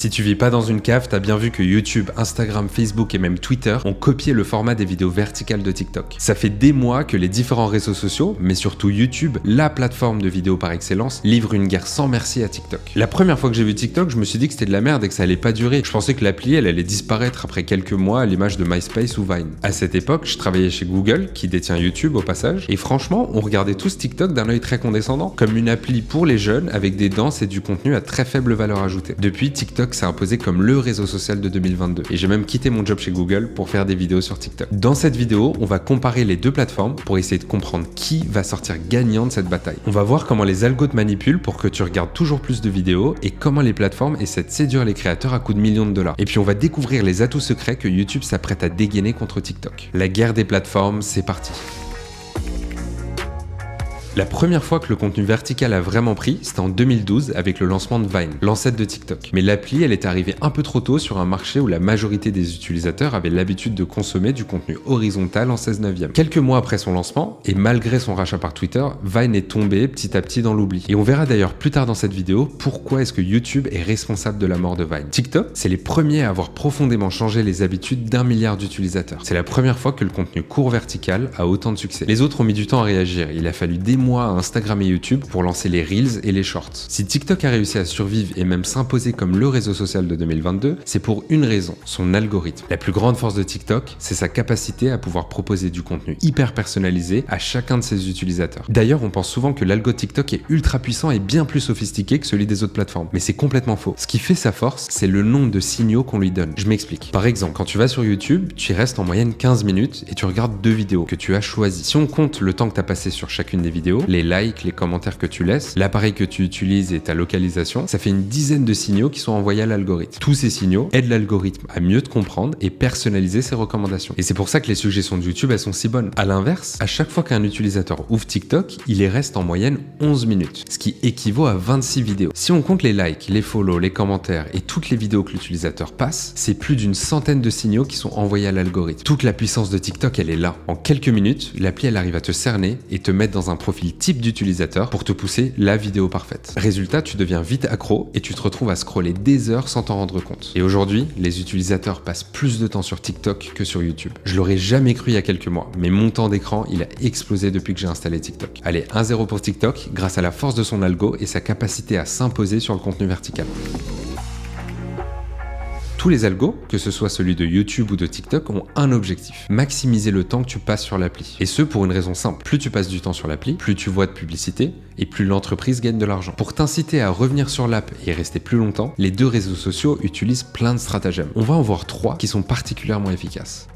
Si tu vis pas dans une cave, t'as bien vu que YouTube, Instagram, Facebook et même Twitter ont copié le format des vidéos verticales de TikTok. Ça fait des mois que les différents réseaux sociaux, mais surtout YouTube, la plateforme de vidéos par excellence, livrent une guerre sans merci à TikTok. La première fois que j'ai vu TikTok, je me suis dit que c'était de la merde et que ça allait pas durer. Je pensais que l'appli, elle allait disparaître après quelques mois à l'image de MySpace ou Vine. À cette époque, je travaillais chez Google, qui détient YouTube au passage, et franchement, on regardait tous TikTok d'un œil très condescendant, comme une appli pour les jeunes avec des danses et du contenu à très faible valeur ajoutée. Depuis, TikTok s'est imposé comme le réseau social de 2022 et j'ai même quitté mon job chez Google pour faire des vidéos sur TikTok. Dans cette vidéo, on va comparer les deux plateformes pour essayer de comprendre qui va sortir gagnant de cette bataille. On va voir comment les algos te manipulent pour que tu regardes toujours plus de vidéos et comment les plateformes essaient de séduire les créateurs à coups de millions de dollars. Et puis on va découvrir les atouts secrets que YouTube s'apprête à dégainer contre TikTok. La guerre des plateformes, c'est parti. La première fois que le contenu vertical a vraiment pris, c'était en 2012 avec le lancement de Vine, l'ancêtre de TikTok. Mais l'appli, elle est arrivée un peu trop tôt sur un marché où la majorité des utilisateurs avaient l'habitude de consommer du contenu horizontal en 16/9. Quelques mois après son lancement, et malgré son rachat par Twitter, Vine est tombé petit à petit dans l'oubli. Et on verra d'ailleurs plus tard dans cette vidéo pourquoi est-ce que YouTube est responsable de la mort de Vine. TikTok, c'est les premiers à avoir profondément changé les habitudes d'1 milliard d'utilisateurs. C'est la première fois que le contenu court vertical a autant de succès. Les autres ont mis du temps à réagir, il a fallu des mois à Instagram et YouTube pour lancer les Reels et les Shorts. Si TikTok a réussi à survivre et même s'imposer comme le réseau social de 2022, c'est pour une raison, son algorithme. La plus grande force de TikTok, c'est sa capacité à pouvoir proposer du contenu hyper personnalisé à chacun de ses utilisateurs. D'ailleurs, on pense souvent que l'algo TikTok est ultra puissant et bien plus sophistiqué que celui des autres plateformes, mais c'est complètement faux. Ce qui fait sa force, c'est le nombre de signaux qu'on lui donne. Je m'explique. Par exemple, quand tu vas sur YouTube, tu y restes en moyenne 15 minutes et tu regardes 2 vidéos que tu as choisies. Si on compte le temps que tu as passé sur chacune des vidéos, les likes, les commentaires que tu laisses, l'appareil que tu utilises et ta localisation, ça fait une dizaine de signaux qui sont envoyés à l'algorithme. Tous ces signaux aident l'algorithme à mieux te comprendre et personnaliser ses recommandations. Et c'est pour ça que les suggestions de YouTube, elles sont si bonnes. À l'inverse, à chaque fois qu'un utilisateur ouvre TikTok, il y reste en moyenne 11 minutes, ce qui équivaut à 26 vidéos. Si on compte les likes, les follow, les commentaires et toutes les vidéos que l'utilisateur passe, c'est plus d'une centaine de signaux qui sont envoyés à l'algorithme. Toute la puissance de TikTok, elle est là. En quelques minutes, l'appli, elle arrive à te cerner et te mettre dans un profil type d'utilisateur pour te pousser la vidéo parfaite. Résultat, tu deviens vite accro et tu te retrouves à scroller des heures sans t'en rendre compte. Et aujourd'hui, les utilisateurs passent plus de temps sur TikTok que sur YouTube. Je l'aurais jamais cru il y a quelques mois, mais mon temps d'écran, il a explosé depuis que j'ai installé TikTok. Allez, 1-0 pour TikTok grâce à la force de son algo et sa capacité à s'imposer sur le contenu vertical. Tous les algos, que ce soit celui de YouTube ou de TikTok, ont un objectif, maximiser le temps que tu passes sur l'appli. Et ce pour une raison simple, plus tu passes du temps sur l'appli, plus tu vois de publicité et plus l'entreprise gagne de l'argent. Pour t'inciter à revenir sur l'app et y rester plus longtemps, les deux réseaux sociaux utilisent plein de stratagèmes. On va en voir 3 qui sont particulièrement efficaces.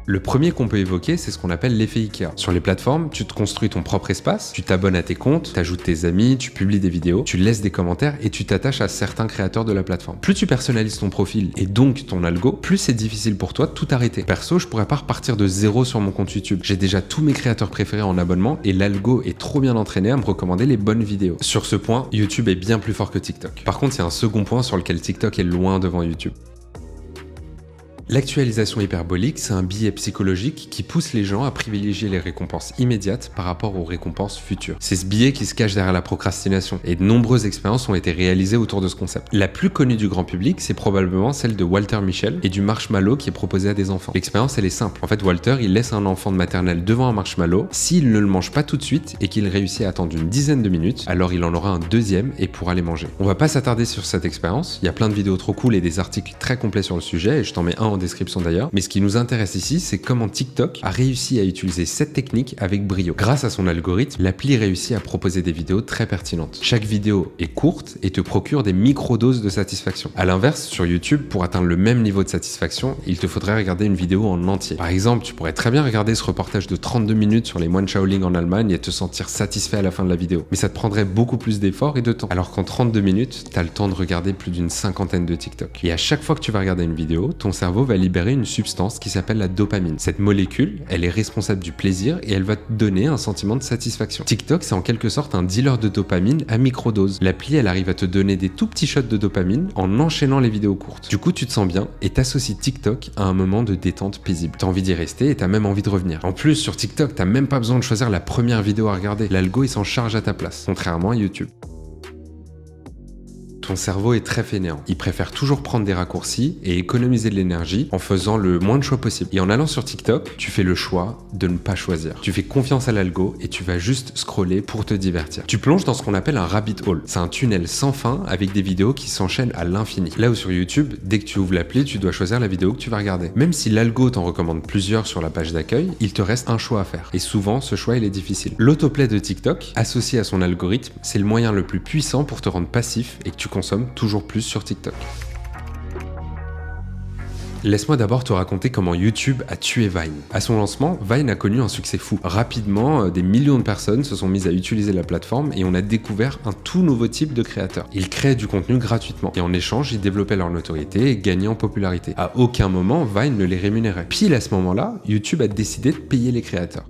Le premier qu'on peut évoquer, c'est ce qu'on appelle l'effet Ikea. Sur les plateformes, tu te construis ton propre espace, tu t'abonnes à tes comptes, t'ajoutes tes amis, tu publies des vidéos, tu laisses des commentaires et tu t'attaches à certains créateurs de la plateforme. Plus tu personnalises ton profil et donc ton algo, plus c'est difficile pour toi de tout arrêter. Perso, je pourrais pas repartir de zéro sur mon compte YouTube. J'ai déjà tous mes créateurs préférés en abonnement et l'algo est trop bien entraîné à me recommander les bonnes vidéos. Sur ce point, YouTube est bien plus fort que TikTok. Par contre, il y a un second point sur lequel TikTok est loin devant YouTube. L'actualisation hyperbolique, c'est un biais psychologique qui pousse les gens à privilégier les récompenses immédiates par rapport aux récompenses futures. C'est ce biais qui se cache derrière la procrastination et de nombreuses expériences ont été réalisées autour de ce concept. La plus connue du grand public, c'est probablement celle de Walter Mischel et du marshmallow qui est proposé à des enfants. L'expérience, elle est simple. En fait, Walter, il laisse un enfant de maternelle devant un marshmallow. S'il ne le mange pas tout de suite et qu'il réussit à attendre une dizaine de minutes, alors il en aura un deuxième et pourra les manger. On va pas s'attarder sur cette expérience. Il y a plein de vidéos trop cool et des articles très complets sur le sujet et je t'en mets un en description d'ailleurs, mais ce qui nous intéresse ici, c'est comment TikTok a réussi à utiliser cette technique avec brio. Grâce à son algorithme, l'appli réussit à proposer des vidéos très pertinentes. Chaque vidéo est courte et te procure des micro-doses de satisfaction. À l'inverse, sur YouTube, pour atteindre le même niveau de satisfaction, il te faudrait regarder une vidéo en entier. Par exemple, tu pourrais très bien regarder ce reportage de 32 minutes sur les moines Shaolin en Allemagne et te sentir satisfait à la fin de la vidéo. Mais ça te prendrait beaucoup plus d'efforts et de temps. Alors qu'en 32 minutes, t'as le temps de regarder plus d'une cinquantaine de TikTok. Et à chaque fois que tu vas regarder une vidéo, ton cerveau va libérer une substance qui s'appelle la dopamine. Cette molécule, elle est responsable du plaisir et elle va te donner un sentiment de satisfaction. TikTok, c'est en quelque sorte un dealer de dopamine à microdose. L'appli, elle arrive à te donner des tout petits shots de dopamine en enchaînant les vidéos courtes. Du coup, tu te sens bien et t'associes TikTok à un moment de détente paisible. T'as envie d'y rester et t'as même envie de revenir. En plus, sur TikTok, t'as même pas besoin de choisir la première vidéo à regarder. L'algo, il s'en charge à ta place, contrairement à YouTube. Ton cerveau est très fainéant. Il préfère toujours prendre des raccourcis et économiser de l'énergie en faisant le moins de choix possible. Et en allant sur TikTok, tu fais le choix de ne pas choisir. Tu fais confiance à l'algo et tu vas juste scroller pour te divertir. Tu plonges dans ce qu'on appelle un rabbit hole. C'est un tunnel sans fin avec des vidéos qui s'enchaînent à l'infini. Là où sur YouTube, dès que tu ouvres l'appli, tu dois choisir la vidéo que tu vas regarder. Même si l'algo t'en recommande plusieurs sur la page d'accueil, il te reste un choix à faire. Et souvent, ce choix, il est difficile. L'autoplay de TikTok, associé à son algorithme, c'est le moyen le plus puissant pour te rendre passif et que tu consommes toujours plus sur TikTok. Laisse-moi d'abord te raconter comment YouTube a tué Vine. À son lancement, Vine a connu un succès fou. Rapidement, des millions de personnes se sont mises à utiliser la plateforme et on a découvert un tout nouveau type de créateurs. Ils créaient du contenu gratuitement et en échange, ils développaient leur notoriété et gagnaient en popularité. À aucun moment, Vine ne les rémunérait. Pile à ce moment-là, YouTube a décidé de payer les créateurs.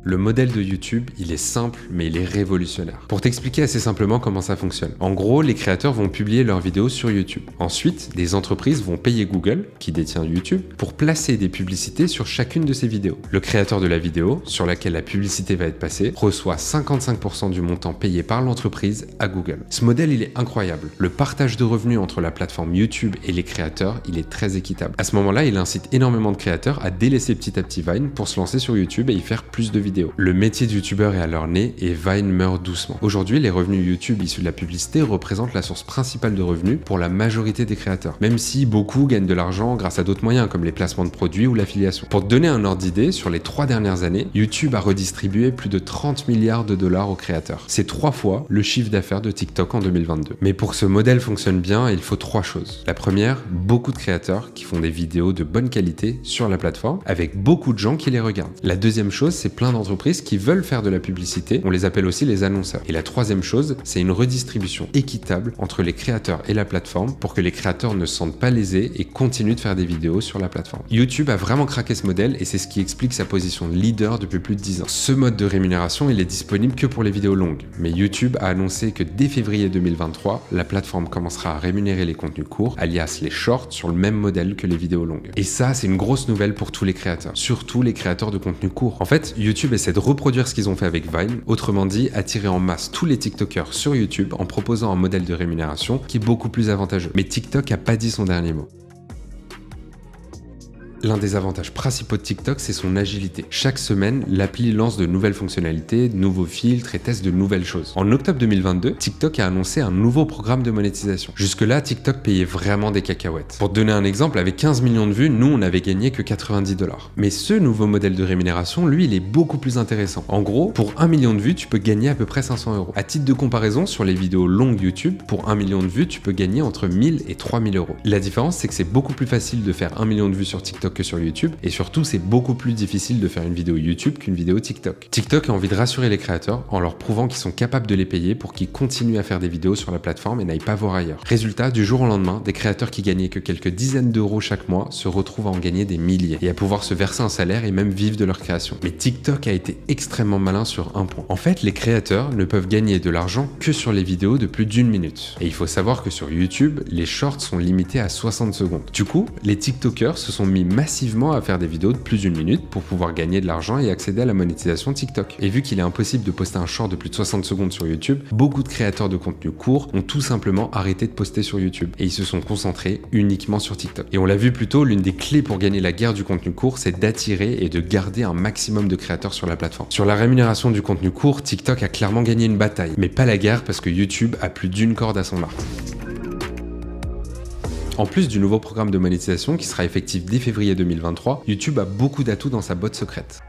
Le modèle de YouTube, il est simple, mais il est révolutionnaire. Pour t'expliquer assez simplement comment ça fonctionne. En gros, les créateurs vont publier leurs vidéos sur YouTube. Ensuite, des entreprises vont payer Google, qui détient YouTube, pour placer des publicités sur chacune de ces vidéos. Le créateur de la vidéo, sur laquelle la publicité va être passée, reçoit 55% du montant payé par l'entreprise à Google. Ce modèle, il est incroyable. Le partage de revenus entre la plateforme YouTube et les créateurs, il est très équitable. À ce moment-là, il incite énormément de créateurs à délaisser petit à petit Vine pour se lancer sur YouTube et y faire plus de vidéos. Le métier de youtubeur est à leur nez et Vine meurt doucement. Aujourd'hui, les revenus YouTube issus de la publicité représentent la source principale de revenus pour la majorité des créateurs, même si beaucoup gagnent de l'argent grâce à d'autres moyens comme les placements de produits ou l'affiliation. Pour te donner un ordre d'idée, sur les 3 dernières années, YouTube a redistribué plus de 30 milliards de dollars aux créateurs. C'est 3 fois le chiffre d'affaires de TikTok en 2022. Mais pour que ce modèle fonctionne bien, il faut 3 choses. La première, beaucoup de créateurs qui font des vidéos de bonne qualité sur la plateforme avec beaucoup de gens qui les regardent. La deuxième chose, c'est plein d'entreprises qui veulent faire de la publicité, on les appelle aussi les annonceurs. Et la troisième chose, c'est une redistribution équitable entre les créateurs et la plateforme pour que les créateurs ne se sentent pas lésés et continuent de faire des vidéos sur la plateforme. YouTube a vraiment craqué ce modèle et c'est ce qui explique sa position de leader depuis plus de 10 ans. Ce mode de rémunération, il est disponible que pour les vidéos longues, mais YouTube a annoncé que dès février 2023, la plateforme commencera à rémunérer les contenus courts, alias les shorts, sur le même modèle que les vidéos longues. Et ça, c'est une grosse nouvelle pour tous les créateurs, surtout les créateurs de contenu court. En fait, YouTube essaie de reproduire ce qu'ils ont fait avec Vine, autrement dit, attirer en masse tous les TikTokers sur YouTube en proposant un modèle de rémunération qui est beaucoup plus avantageux. Mais TikTok a pas dit son dernier mot. L'un des avantages principaux de TikTok, c'est son agilité. Chaque semaine, l'appli lance de nouvelles fonctionnalités, de nouveaux filtres et teste de nouvelles choses. En octobre 2022, TikTok a annoncé un nouveau programme de monétisation. Jusque-là, TikTok payait vraiment des cacahuètes. Pour te donner un exemple, avec 15 millions de vues, nous, on n'avait gagné que 90 $. Mais ce nouveau modèle de rémunération, lui, il est beaucoup plus intéressant. En gros, pour 1 million de vues, tu peux gagner à peu près 500 €. À titre de comparaison, sur les vidéos longues YouTube, pour 1 million de vues, tu peux gagner entre 1000 et 3000 €. La différence, c'est que c'est beaucoup plus facile de faire 1 million de vues sur TikTok que sur YouTube, et surtout c'est beaucoup plus difficile de faire une vidéo YouTube qu'une vidéo TikTok. TikTok a envie de rassurer les créateurs en leur prouvant qu'ils sont capables de les payer pour qu'ils continuent à faire des vidéos sur la plateforme et n'aillent pas voir ailleurs. Résultat, du jour au lendemain, des créateurs qui gagnaient que quelques dizaines d'euros chaque mois se retrouvent à en gagner des milliers et à pouvoir se verser un salaire et même vivre de leur création. Mais TikTok a été extrêmement malin sur un point. En fait, les créateurs ne peuvent gagner de l'argent que sur les vidéos de plus d'1 minute. Et il faut savoir que sur YouTube, les shorts sont limités à 60 secondes. Du coup, les TikTokers se sont mis massivement à faire des vidéos de plus d'1 minute pour pouvoir gagner de l'argent et accéder à la monétisation TikTok. Et vu qu'il est impossible de poster un short de plus de 60 secondes sur YouTube, beaucoup de créateurs de contenu court ont tout simplement arrêté de poster sur YouTube et ils se sont concentrés uniquement sur TikTok. Et on l'a vu plus tôt, l'une des clés pour gagner la guerre du contenu court, c'est d'attirer et de garder un maximum de créateurs sur la plateforme. Sur la rémunération du contenu court, TikTok a clairement gagné une bataille, mais pas la guerre parce que YouTube a plus d'une corde à son arc. En plus du nouveau programme de monétisation qui sera effectif dès février 2023, YouTube a beaucoup d'atouts dans sa boîte secrète.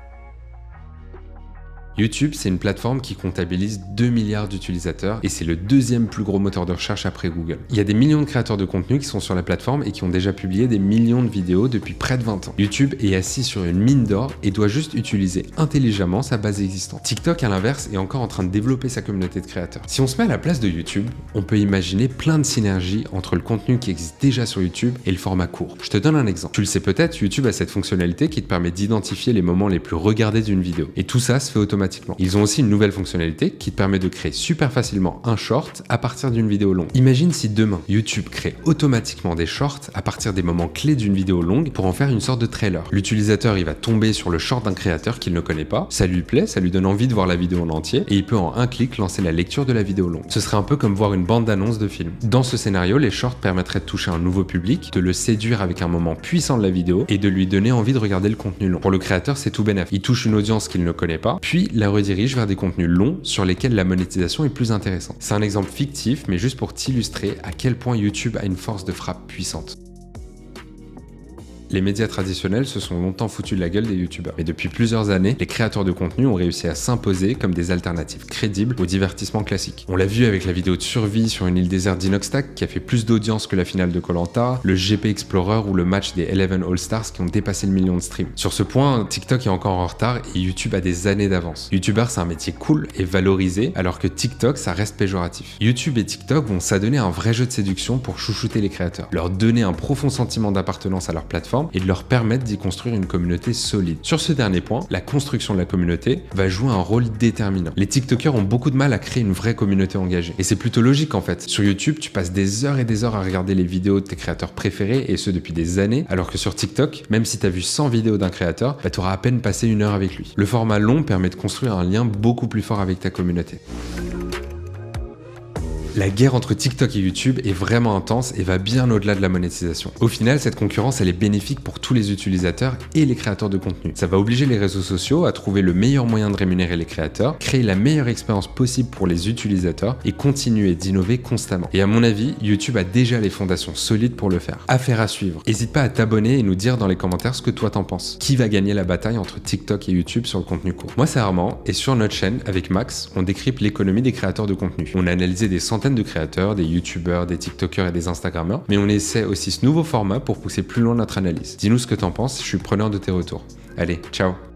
YouTube, c'est une plateforme qui comptabilise 2 milliards d'utilisateurs et c'est le deuxième plus gros moteur de recherche après Google. Il y a des millions de créateurs de contenu qui sont sur la plateforme et qui ont déjà publié des millions de vidéos depuis près de 20 ans. YouTube est assis sur une mine d'or et doit juste utiliser intelligemment sa base existante. TikTok, à l'inverse, est encore en train de développer sa communauté de créateurs. Si on se met à la place de YouTube, on peut imaginer plein de synergies entre le contenu qui existe déjà sur YouTube et le format court. Je te donne un exemple. Tu le sais peut-être, YouTube a cette fonctionnalité qui te permet d'identifier les moments les plus regardés d'une vidéo. Et tout ça se fait automatiquement automatiquement. Ils ont aussi une nouvelle fonctionnalité qui te permet de créer super facilement un short à partir d'une vidéo longue. Imagine si demain, YouTube crée automatiquement des shorts à partir des moments clés d'une vidéo longue pour en faire une sorte de trailer. L'utilisateur, il va tomber sur le short d'un créateur qu'il ne connaît pas, ça lui plaît, ça lui donne envie de voir la vidéo en entier et il peut en un clic lancer la lecture de la vidéo longue. Ce serait un peu comme voir une bande-annonce de film. Dans ce scénario, les shorts permettraient de toucher un nouveau public, de le séduire avec un moment puissant de la vidéo et de lui donner envie de regarder le contenu long. Pour le créateur, c'est tout bénef. Il touche une audience qu'il ne connaît pas, puis la redirige vers des contenus longs sur lesquels la monétisation est plus intéressante. C'est un exemple fictif, mais juste pour t'illustrer à quel point YouTube a une force de frappe puissante. Les médias traditionnels se sont longtemps foutus de la gueule des youtubeurs. Mais depuis plusieurs années, les créateurs de contenu ont réussi à s'imposer comme des alternatives crédibles au divertissement classique. On l'a vu avec la vidéo de survie sur une île déserte d'Inoxtag qui a fait plus d'audience que la finale de Koh-Lanta, le GP Explorer ou le match des 11 All-Stars qui ont dépassé le million de streams. Sur ce point, TikTok est encore en retard et YouTube a des années d'avance. YouTuber, c'est un métier cool et valorisé, alors que TikTok, ça reste péjoratif. YouTube et TikTok vont s'adonner à un vrai jeu de séduction pour chouchouter les créateurs, leur donner un profond sentiment d'appartenance à leur plateforme et de leur permettre d'y construire une communauté solide. Sur ce dernier point, la construction de la communauté va jouer un rôle déterminant. Les TikTokers ont beaucoup de mal à créer une vraie communauté engagée. Et c'est plutôt logique en fait. Sur YouTube, tu passes des heures et des heures à regarder les vidéos de tes créateurs préférés et ce depuis des années, alors que sur TikTok, même si tu as vu 100 vidéos d'un créateur, tu auras à peine passé 1 heure avec lui. Le format long permet de construire un lien beaucoup plus fort avec ta communauté. La guerre entre TikTok et YouTube est vraiment intense et va bien au-delà de la monétisation. Au final, cette concurrence, elle est bénéfique pour tous les utilisateurs et les créateurs de contenu. Ça va obliger les réseaux sociaux à trouver le meilleur moyen de rémunérer les créateurs, créer la meilleure expérience possible pour les utilisateurs et continuer d'innover constamment. Et à mon avis, YouTube a déjà les fondations solides pour le faire. Affaire à suivre. N'hésite pas à t'abonner et nous dire dans les commentaires ce que toi t'en penses. Qui va gagner la bataille entre TikTok et YouTube sur le contenu court? Moi, c'est Armand et sur notre chaîne, avec Max, on décrypte l'économie des créateurs de contenu. On a analysé des centaines de créateurs, des youtubeurs, des tiktokers et des instagrammeurs, mais on essaie aussi ce nouveau format pour pousser plus loin notre analyse. Dis-nous ce que t'en penses, je suis preneur de tes retours. Allez, ciao!